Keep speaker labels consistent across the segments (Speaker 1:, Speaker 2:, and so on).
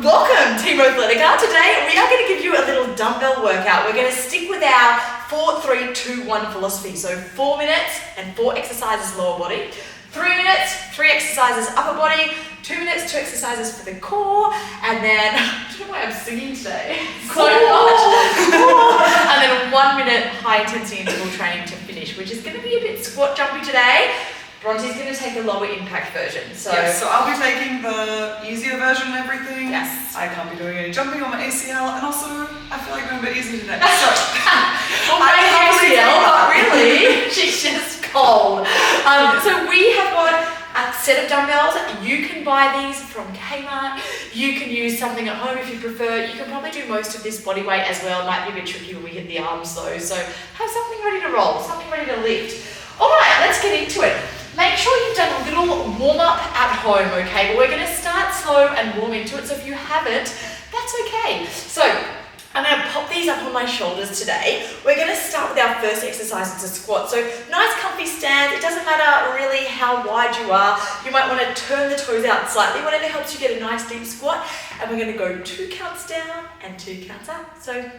Speaker 1: Welcome Team Athletica. Today we are going to give you a little dumbbell workout. We're going to stick with our 4-3-2-1 philosophy. So 4 minutes and 4 exercises lower body, 3 minutes, 3 exercises upper body, 2 minutes, 2 exercises for the core, and then, I don't know why I'm singing today so much. And then 1 minute high intensity interval training to finish, which is going to be a bit squat jumpy today. Bronte's going to take a lower impact version. So
Speaker 2: I'll be taking the easier version and everything.
Speaker 1: Yes.
Speaker 2: I can't be doing any jumping on my ACL, and also I feel like I'm a bit easy today. So
Speaker 1: well, my ACL, but really, she's just cold. So we have got a set of dumbbells. You can buy these from Kmart. You can use something at home if you prefer. You can probably do most of this body weight as well. It might be a bit tricky when we hit the arms though. So have something ready to roll, something ready to lift. All right, let's get into it. Make sure you've done a little warm-up at home, okay? But we're going to start slow and warm into it, so if you haven't, that's okay. So I'm going to pop these up on my shoulders today. We're going to start with our first exercise. It's a squat. So nice comfy stand. It doesn't matter really how wide you are. You might want to turn the toes out slightly, whatever helps you get a nice deep squat. And we're going to go 2 counts down and 2 counts up. So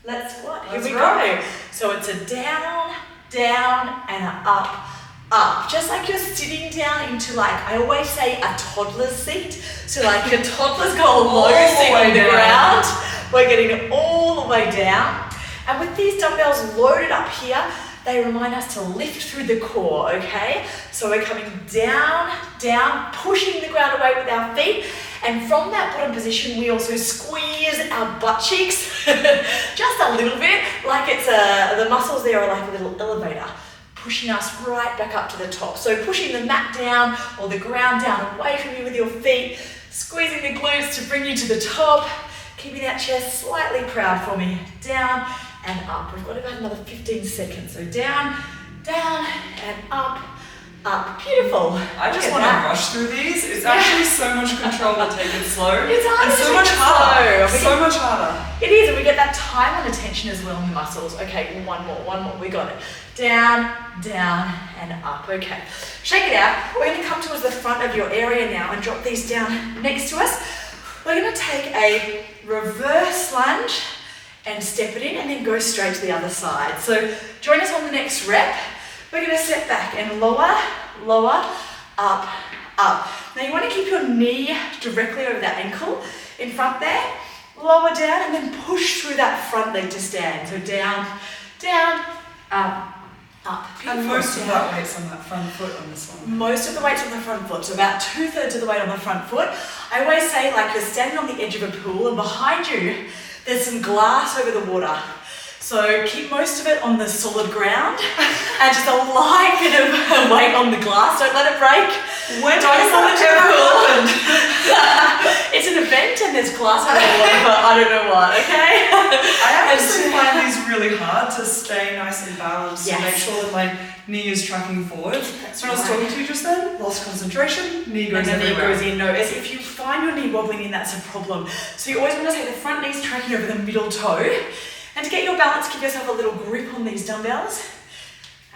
Speaker 1: let's squat. Here we go. So it's a down, down, and an up. Up, just like you're sitting down into, like, I always say, a toddler's seat. So like a toddler's got a low seat on the ground. We're getting it all the way down. And with these dumbbells loaded up here, they remind us to lift through the core, okay? So we're coming down, down, pushing the ground away with our feet. And from that bottom position, we also squeeze our butt cheeks just a little bit, like it's the muscles there are like a little elevator, pushing us right back up to the top. So pushing the mat down or the ground down away from you with your feet, squeezing the glutes to bring you to the top, keeping that chest slightly proud for me. Down and up. We've got about another 15 seconds. So down, down, and up, up. Beautiful.
Speaker 2: I just want to rush through these. It's actually so much control to take it slow.
Speaker 1: It's hard.
Speaker 2: And so much harder. So much harder.
Speaker 1: It is, and we get that time and attention as well in the muscles. Okay, one more. We got it. Down, down, and up. Okay, shake it out. We're going to come towards the front of your area now and drop these down next to us. We're going to take a reverse lunge and step it in and then go straight to the other side. So join us on the next rep. We're going to step back and lower, lower, up, up. Now you want to keep your knee directly over that ankle in front there. Lower down and then push through that front leg to stand. So down, down, up, up. Beautiful.
Speaker 2: And most of that weight's on that front foot on this one.
Speaker 1: Most of the weight's on the front foot, so about 2/3 of the weight on the front foot. I always say like you're standing on the edge of a pool and behind you there's some glass over the water. So keep most of it on the solid ground and just a light bit of weight on the glass. Don't let it break.
Speaker 2: When don't fall into the pool.
Speaker 1: It's an event and there's glass over the water, but I don't know what, okay?
Speaker 2: I actually find these really hard to stay nice and balanced and make sure that my knee is tracking forward.
Speaker 1: That's
Speaker 2: when I was talking to you just then, lost concentration, knee goes
Speaker 1: and then
Speaker 2: everywhere.
Speaker 1: knee goes in. No, as if you find your knee wobbling in, that's a problem. So you always want to say the front knee's tracking over the middle toe. And to get your balance, give yourself a little grip on these dumbbells.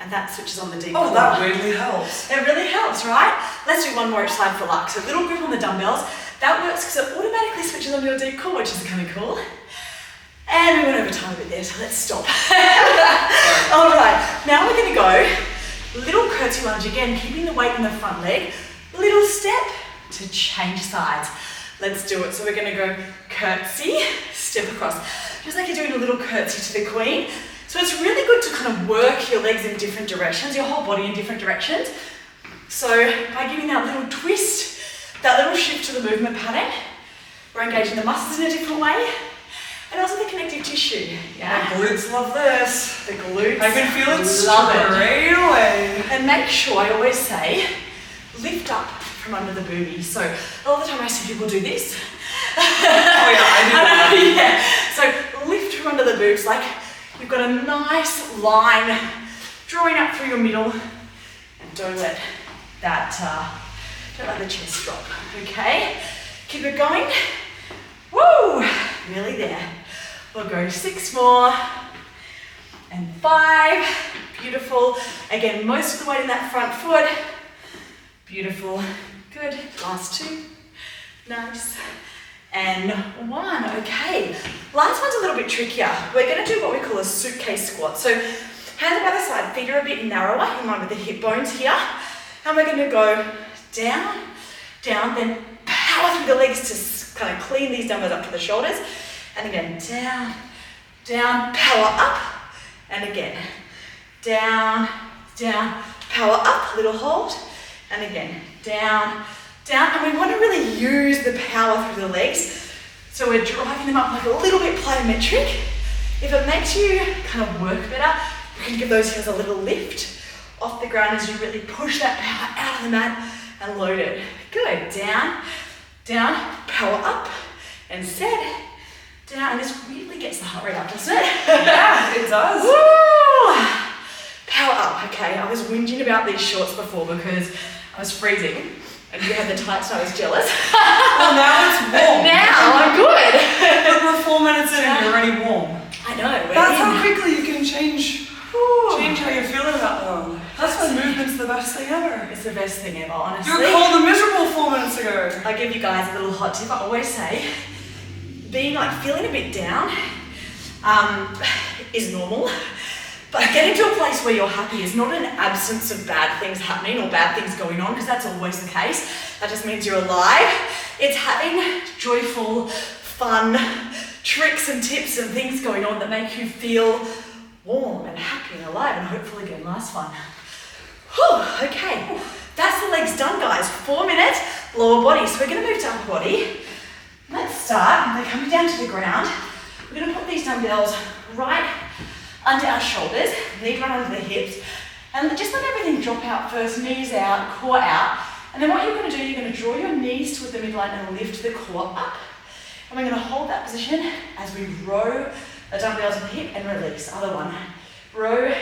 Speaker 1: And that switches on the deep core.
Speaker 2: Oh, that really helps.
Speaker 1: It really helps, right? Let's do one more each side for luck. So a little grip on the dumbbells. That works because it automatically switches on your deep core, which is kind of cool. And we went over time a bit there, so let's stop. All right, now we're going to go little curtsy lunge again, keeping the weight in the front leg. Little step to change sides. Let's do it. So we're going to go curtsy, step across. Just like you're doing a little curtsy to the queen. So it's really good to kind of work your legs in different directions, your whole body in different directions. So by giving that little twist, that little shift to the movement pattern, we're engaging the muscles in a different way, and also the connective tissue. Yeah,
Speaker 2: the glutes love this.
Speaker 1: The glutes.
Speaker 2: I can feel it straight away.
Speaker 1: And make sure, I always say, lift up from under the boobies. So all the time I see people do this.
Speaker 2: Oh yeah, I do that.
Speaker 1: Yeah. So lift from under the boobs, like you've got a nice line drawing up through your middle, and don't let the chest drop. Okay, keep it going. Woo! Nearly there. We'll go 6 more and 5. Beautiful. Again, most of the weight in that front foot. Beautiful. Good. Last 2. Nice. and 1. Okay, last one's a little bit trickier. We're going to do what we call a suitcase squat. So hands by the side, feet are a bit narrower in line with the hip bones here. And we're going to go down, down, then power through the legs to kind of clean these dumbbells up to the shoulders. And again, down, down, power up. And again, down, down, power up, little hold. And again, down, down. And we want to really use the power through the legs. So we're driving them up like a little bit plyometric. If it makes you kind of work better, you can give those heels a little lift off the ground as you really push that power out of the mat and load it. Good, down, down, power up, and set, down. And this really gets the heart rate up, doesn't it?
Speaker 2: Yeah, it does.
Speaker 1: Woo! Power up. Okay, I was whinging about these shorts before because I was freezing and you had the tights and I was jealous.
Speaker 2: Well, now it's warm.
Speaker 1: Now I'm good.
Speaker 2: We're 4 minutes in and you're already warm.
Speaker 1: I know.
Speaker 2: That's how quickly you can change how you're feeling about them. That's why movement's the best thing ever.
Speaker 1: It's the best thing ever, honestly.
Speaker 2: You were cold and miserable 4 minutes ago.
Speaker 1: I give you guys a little hot tip. I always say, being like feeling a bit down is normal. But getting to a place where you're happy is not an absence of bad things happening or bad things going on, because that's always the case. That just means you're alive. It's having joyful, fun tricks and tips and things going on that make you feel warm and happy and alive, and hopefully again last fun. Whew, okay, that's the legs done, guys. 4 minutes, lower body. So we're going to move to upper body. Let's start. They're coming down to the ground. We're going to put these dumbbells right under our shoulders, knees right under the hips, and just let everything drop out first, knees out, core out. And then what you're going to do, you're going to draw your knees toward the midline and lift the core up. And we're going to hold that position as we row the dumbbells to the hip and release. Other one. Row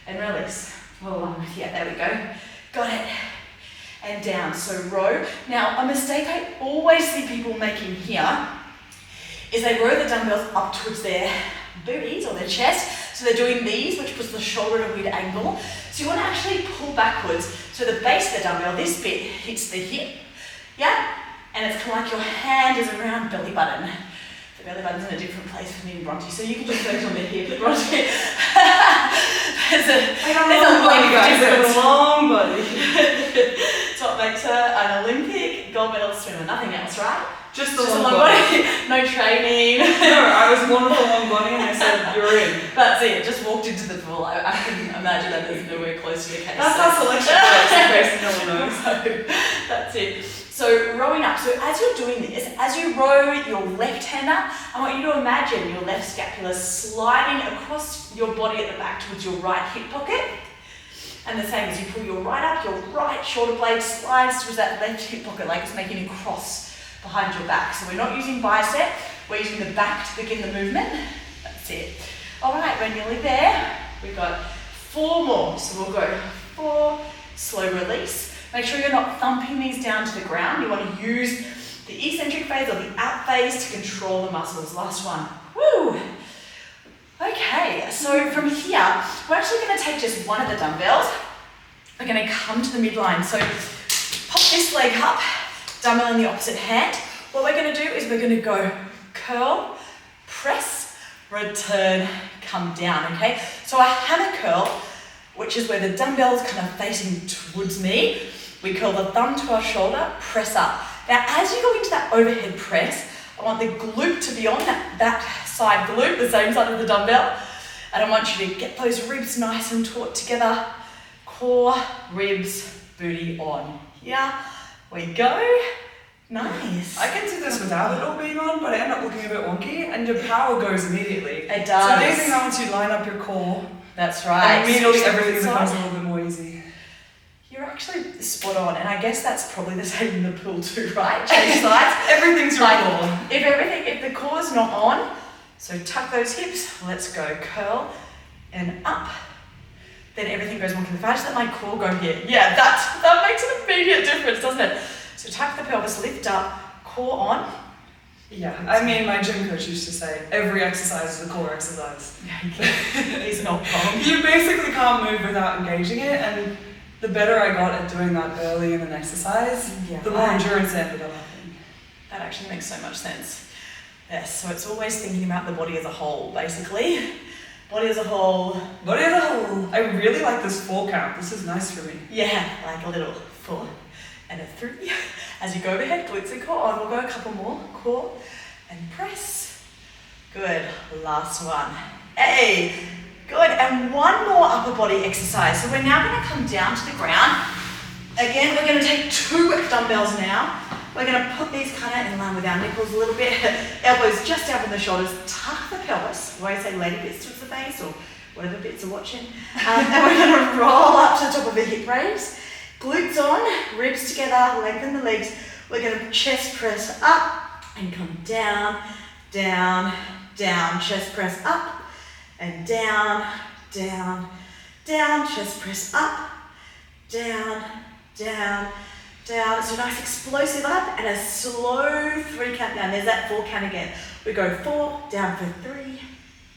Speaker 1: and release. Other one. Yeah, there we go. Got it. And down. So row. Now, a mistake I always see people making here is they row the dumbbells up towards their boobies or their chest. So they're doing these, which puts the shoulder at a weird angle. So you want to actually pull backwards. So the base of the dumbbell, this bit, hits the hip. Yeah? And it's kind of like your hand is around belly button. The belly button's in a different place for me and Bronte, so you can just focus on the hip, Bronte. There's a long body, guys.
Speaker 2: There's a long body.
Speaker 1: It's what makes her an Olympic gold medal swimmer. Nothing else, right?
Speaker 2: Just a long body.
Speaker 1: No training.
Speaker 2: No, I was born with a long body and I said, you're in.
Speaker 1: That's it. Just walked into the pool. I can imagine that there's nowhere close to the case.
Speaker 2: That's how selection works, in case no one knows.
Speaker 1: So, that's it. So rowing up. So as you're doing this, as you row your left hand up, I want you to imagine your left scapula sliding across your body at the back towards your right hip pocket. And the same as you pull your right up, your right shoulder blade slides towards that left hip pocket, like it's making a cross behind your back. So we're not using bicep, we're using the back to begin the movement. That's it. All right, we're nearly there. We've got 4 more. So we'll go 4, slow release. Make sure you're not thumping these down to the ground. You want to use the eccentric phase or the out phase to control the muscles. Last one. Woo! Okay, so from here, we're actually going to take just one of the dumbbells. We're going to come to the midline. So pop this leg up, dumbbell in the opposite hand. What we're going to do is we're going to go curl, press, return, come down, okay? So a hammer curl, which is where the dumbbell's kind of facing towards me. We curl the thumb to our shoulder, press up. Now, as you go into that overhead press, I want the glute to be on that side glute, the same side of the dumbbell. And I want you to get those ribs nice and taut together. Core, ribs, booty on. Here we go. Nice.
Speaker 2: I can do this without it all being on, but I end up looking a bit wonky, and your power goes immediately.
Speaker 1: It does.
Speaker 2: It's amazing how once you line up your core,
Speaker 1: that's right.
Speaker 2: and immediately everything becomes a little bit more easy.
Speaker 1: You're actually spot on, and I guess that's probably the same in the pool too, right? Change sides.
Speaker 2: Everything's your core.
Speaker 1: If the core's not on, so tuck those hips. Let's go curl and up. Then everything goes wonky. If I just let my core go here, yeah, that makes an immediate difference, doesn't it? So tuck the pelvis, lift up, core on.
Speaker 2: Yeah, I mean, my gym coach used to say, every exercise is a core exercise.
Speaker 1: He's not wrong.
Speaker 2: You basically can't move without engaging it, and the better I got at doing that early in an exercise, the more endurance I ended up having.
Speaker 1: That actually makes so much sense. Yes, so it's always thinking about the body as a whole, basically. Body as a whole.
Speaker 2: Body as a whole. I really like this 4 count. This is nice for me.
Speaker 1: Yeah, like a little 4 and a 3. As you go overhead, glutes and core on. We'll go a couple more. Core and press. Good. Last one. Hey, good. And one more upper body exercise. So we're now going to come down to the ground. Again, we're going to take 2 dumbbells now. We're going to put these kind of in line with our nipples a little bit. Elbows just down from the shoulders. Tuck the pelvis. We always say lady bits towards the face or whatever bits are watching. And we're going to roll up to the top of a hip raise. Glutes on, ribs together, lengthen the legs. We're going to chest press up and come down, down, down. Chest press up and down, down, down. Chest press up, down, down, down. So a nice explosive up and a slow 3 count down. There's that 4 count again. We go 4, down for 3,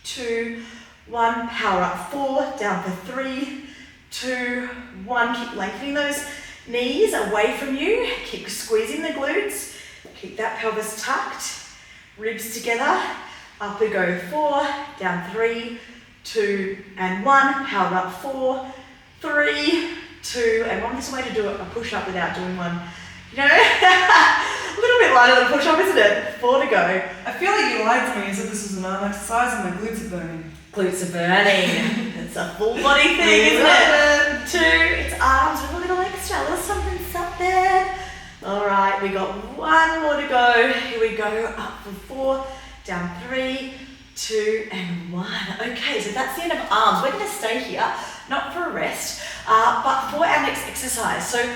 Speaker 1: 2, 1. Power up. 4, down for 3, 2, 1. Keep lengthening those knees away from you. Keep squeezing the glutes. Keep that pelvis tucked. Ribs together. Up we go. 4, down 3, 2, and 1. Power up. 4, 3, 2, and 1. This is a way to do a push-up without doing one. You know, a little bit lighter than a push-up, isn't it? 4 to go.
Speaker 2: I feel like you lied to me and said this was an arm exercise and my glutes are burning.
Speaker 1: Glutes are burning. It's a full body thing, isn't it? 2, it's arms with a little extra, a little something, something. All right, we got 1 more to go. Here we go, up for 4, down 3, 2, and 1. Okay, so that's the end of arms. We're gonna stay here, not for a rest, but for our next exercise. So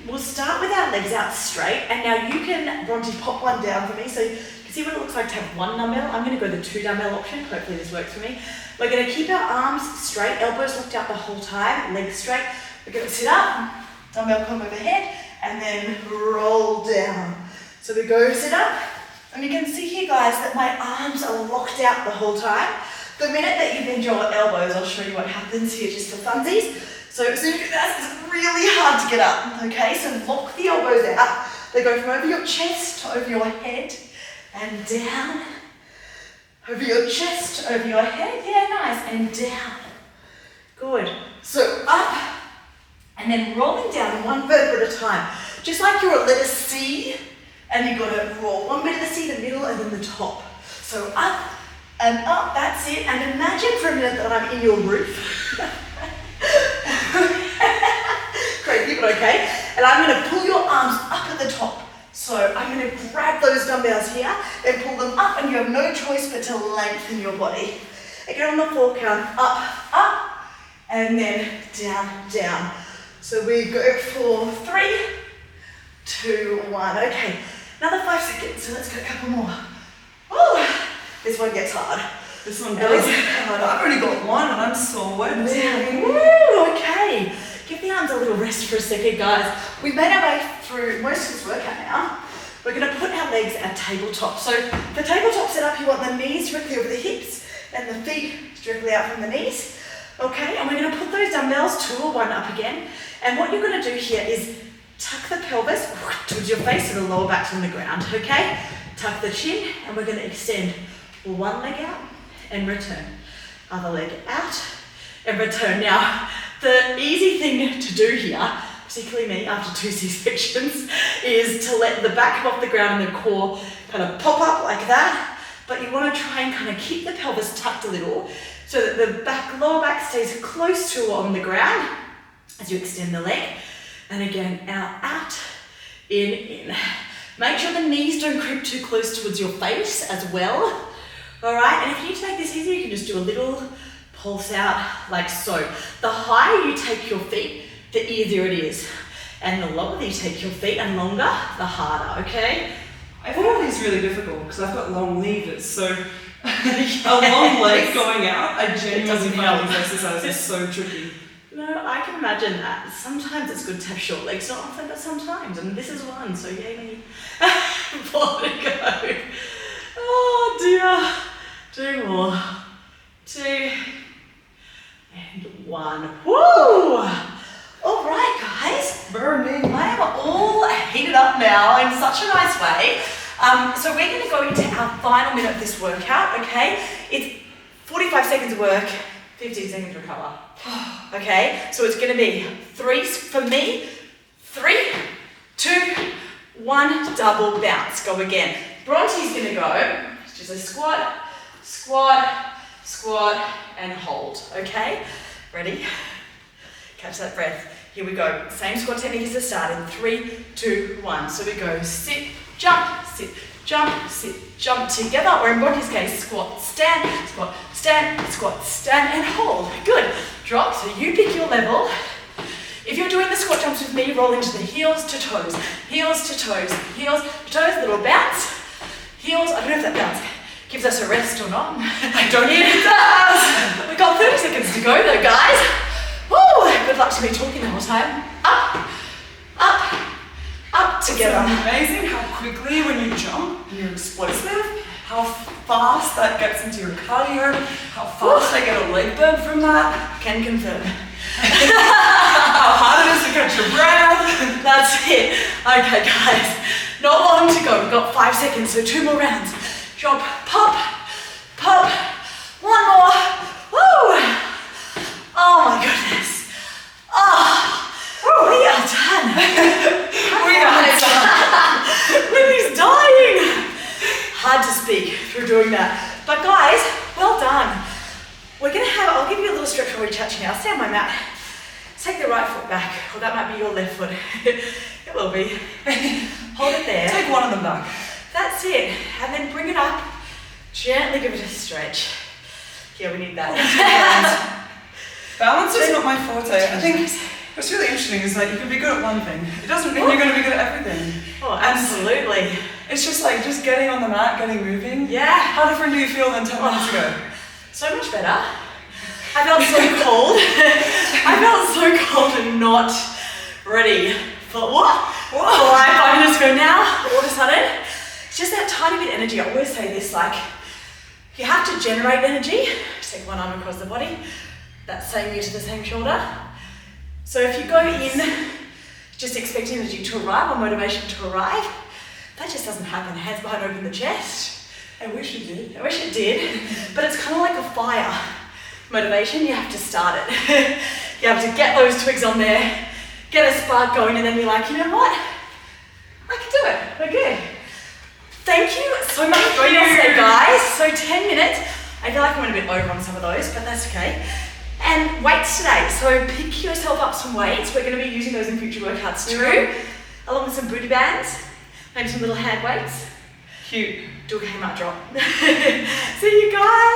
Speaker 1: we'll start with our legs out straight, and now you can, Bronte, pop one down for me so you can see what it looks like to have 1 dumbbell. I'm going to go the 2 dumbbell option. Hopefully this works for me. We're going to keep our arms straight, elbows looked out the whole time, legs straight. We're going to sit up, dumbbell come overhead, and then roll down. So we go sit up, and you can see here, guys, that my arms are locked out the whole time. The minute that you bend your elbows, I'll show you what happens here just for funsies. So as soon as you do that, it's really hard to get up, okay? So lock the elbows out. They go from over your chest to over your head and down. Over your chest, over your head, yeah, nice, and down. Good. So up, and then rolling down 1 vertebra at a time. Just like you're a letter C, and you've got to roll 1 bit of the C, the middle, and then the top. So up and up, that's it. And imagine for a minute that I'm in your roof. Crazy, but okay. And I'm going to pull your arms up at the top. So I'm going to grab those dumbbells here and pull them up, and you have no choice but to lengthen your body. Again on the 4 count, up, up, and then down, down. So we go for 3, 2, 1. Okay, another 5 seconds. So let's go a couple more. Oh, this one gets hard.
Speaker 2: This one does get hard. I've already got 1 and I'm so wet.
Speaker 1: Woo, okay. Give the arms a little rest for a second, guys. We've made our way through most of this workout now. We're going to put our legs at tabletop. So the tabletop setup, you want the knees directly over the hips and the feet directly out from the knees. Okay, and we're going to put those dumbbells 2 or 1 up again. And what you're going to do here is tuck the pelvis towards your face so the lower back's on the ground, okay? Tuck the chin, and we're going to extend 1 leg out and return. Other leg out and return. Now, the easy thing to do here, particularly me after 2 C-sections, is to let the back come off the ground and the core kind of pop up like that. But you want to try and kind of keep the pelvis tucked a little so that the lower back stays close to on the ground as you extend the leg. And again, out, in. Make sure the knees don't creep too close towards your face as well. All right, and if you need to make this easier, you can just do a little pulse out like so. The higher you take your feet, the easier it is. And the lower that you take your feet and longer, the harder, okay?
Speaker 2: I find these really difficult because I've got long levers, so a long leg going out, I genuinely find these exercises so tricky.
Speaker 1: No, I can imagine that. Sometimes it's good to have short legs, not often, but sometimes. And this is 1, so yay me. 4 to go. Oh dear. 2 more. 2 and 1. Woo! All right, guys.
Speaker 2: Burning.
Speaker 1: I am all heated up now in such a nice way. final minute of this workout, okay? It's 45 seconds of work, 15 seconds recover. Okay, so it's gonna be 3, for me, 3, 2, 1, double bounce. Go again. Bronte's gonna go, just a squat, squat, squat, and hold, okay? Ready? Catch that breath. Here we go. Same squat technique as the start in 3, 2, 1. So we go sit, jump, jump together, or in Bronte's case, squat, stand, and hold. Good. Drop, so you pick your level. If you're doing the squat jumps with me, roll into the heels to toes, heels to toes, heels to toes, little bounce. Heels, I don't know if that bounce gives us a rest or not. I don't think it does. We've got 30 seconds to go though, guys. Woo! Good luck to me talking the whole time. Up, together.
Speaker 2: It's amazing how quickly when you jump, you're explosive, how fast that gets into your cardio, how fast I get a leg burn from that.
Speaker 1: Can confirm.
Speaker 2: How hard it is to catch your breath.
Speaker 1: That's it. Okay, guys. Not long to go. We've got 5 seconds, so 2 more rounds. Drop, pop, pop. 1 more. Woo! Oh my goodness. We are done.
Speaker 2: We are done.
Speaker 1: Libby's dying. Hard to speak through doing that. But guys, well done. We're gonna have, I'll give you a little stretch while we chat to you now. Stay on my mat. Take the right foot back, or that might be your left foot. It will be. Hold it there.
Speaker 2: Take one of them back.
Speaker 1: That's it. And then bring it up. Gently give it a stretch. Yeah, we need that.
Speaker 2: Balance is not my forte. I think what's really interesting is that you can be good at one thing. It doesn't mean you're going to be good at everything.
Speaker 1: Oh, absolutely.
Speaker 2: It's just like just getting on the mat, getting moving.
Speaker 1: Yeah.
Speaker 2: How different do you feel than 10 minutes ago?
Speaker 1: So much better. I felt so cold. I felt so cold and not ready for what? Whoa. 5 minutes ago now, all of a sudden, it's just that tiny bit of energy. I always say this, like, you have to generate energy. Just take one arm across the body. That same knee to the same shoulder. So if you go in just expecting energy to arrive or motivation to arrive, that just doesn't happen. Hands behind, open the chest.
Speaker 2: I wish it did.
Speaker 1: I wish it did, but it's kind of like a fire. Motivation, you have to start it. You have to get those twigs on there, get a spark going, and then be like, you know what? I can do it. We're good. Thank you so much for joining us today, guys. So 10 minutes. I feel like I went a bit over on some of those, but that's okay. And weights today. So pick yourself up some weights. We're going to be using those in future workouts too, along with some booty bands, maybe some little hand weights.
Speaker 2: Cute.
Speaker 1: Do a Kmart drop. See you guys.